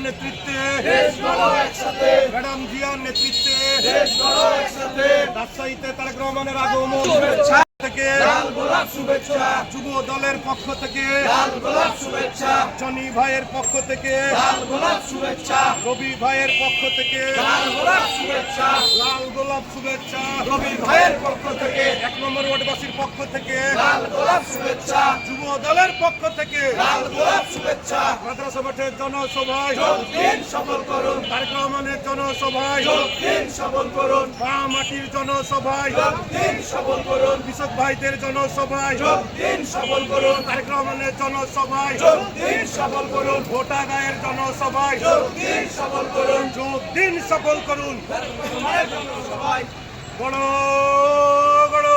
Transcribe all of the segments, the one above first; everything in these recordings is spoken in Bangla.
নেতৃত্বে ম্যাডাম জিয়ার নেতৃত্বে রাজশাহীতে তারেক রহমানের আগমন থেকে যুব দলের পক্ষ থেকে জনি ভাইয়ের পক্ষ থেকে রবি ভাইয়ের পক্ষ থেকে লাল গোলাপ শুভেচ্ছা রবি ভাইয়ের পক্ষ থেকে 1 নম্বর ওয়ার্ডবাসীর পক্ষ থেকে লাল গোলাপ শুভেচ্ছা যুব দলের পক্ষ থেকে লাল গোলাপ শুভেচ্ছা মাদ্রাসা মাঠের জনসভায় যোগ দিন সফল করুন তারেক রহমানের জনসভায় যোগ দিন সফল করুন মাটির জনসভায় যোগ দিন সফল করুন কৃষক ভাইদের জনসভায় যোগ দিন সফল করুন তারেক রহমানের জনসভায় যোগ দিন সফল করুন ভোটা গায়ের জনসভায় যোগ দিন সফল করুন যোগ দিন সফল করুন সবাই বড় বড়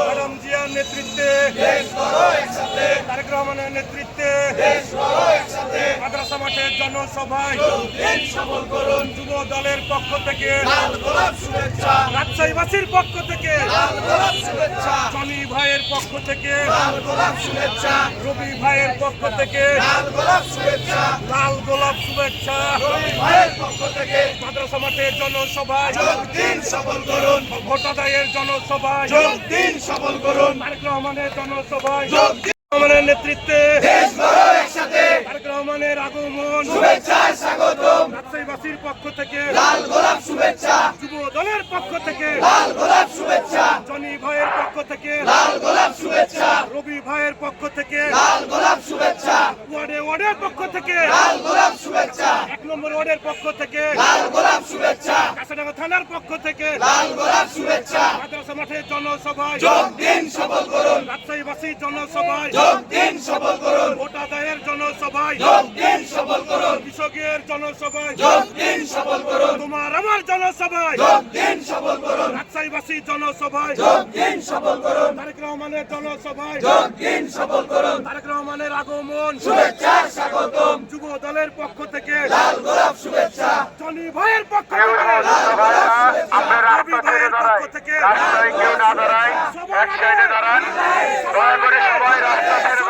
ম্যাডাম জিয়ার নেতৃত্বে দেশ গড়ো একসাথে তারেক রহমানের নেতৃত্বে দেশ গড়ো একসাথে মাদ্রাসা মাঠের জনসভায় যোগ দিন সফল করুন যুব দলের পক্ষ থেকে লাল গোলাপ শুভেচ্ছা রাজশাহীবাসীর পক্ষ থেকে লাল গোলাপ শুভেচ্ছা জনি ভাইয়ের পক্ষ থেকে লাল গোলাপ শুভেচ্ছা রবি ভাইয়ের পক্ষ থেকে লাল গোলাপ শুভেচ্ছা লাল গোলাপ শুভেচ্ছা রবি ভাইয়ের পক্ষ থেকে মাদ্রাসা মাঠের জনসভায় যোগ দিন সফল করুন ভোটাদায়ের জনসভায় যোগ দিন সফল করুন তারেক রহমানের জনসভায় যোগ দিন রহমানের নেতৃত্বে দেশ গড়ো একসাথে তারেক রহমানের আগমন শুভেচ্ছায় স্বাগতম রাজশাহীবাসীর পক্ষ থেকে লাল গোলাপ শুভেচ্ছা যুব দলের পক্ষ থেকে লাল গোলাপ শুভেচ্ছা জনি ভাইয়ের পক্ষ থেকে লাল গোলাপ শুভেচ্ছা রবি ভাইয়ের পক্ষ থেকে লাল গোলাপ শুভেচ্ছা ওয়ার্ডের পক্ষ থেকে লাল গোলাপ শুভেচ্ছা 1 নম্বর ওয়ার্ডের পক্ষ থেকে লাল গোলাপ শুভেচ্ছা কাছাডাঙ্গা থানার পক্ষ থেকে লাল গোলাপ শুভেচ্ছা মাদ্রাসা মাঠের জনসভায় যোগ দিন সফল করুন রাজশাহীবাসীর জনসভায় যোগ দিন সফল করুন ভোটাদায়ের জনসভায় যোগ দিন সফল করুন কৃষকের জনসভায় যোগ দিন সফল করুন তোমার আমার জনসভায় যোগ দিন সফল করুন রাজশাহীবাসীর জনসভায় যোগ দিন সফল করুন তারেক রহমানের জনসভায় যোগ দিন সফল করুন তারেক রহমানের আগমন শুভেচ্ছায় স্বাগতম যুব দলের পক্ষ থেকে লাল গোলাপ শুভেচ্ছা জনি ভাইয়ের পক্ষ থেকে রবি ভাইয়ের পক্ষ থেকে রাস্তায় কেউ না দাঁড়ায় এক সাইডে দাঁড়ান দয়া করে সবাই রাস্তা ছেড়ে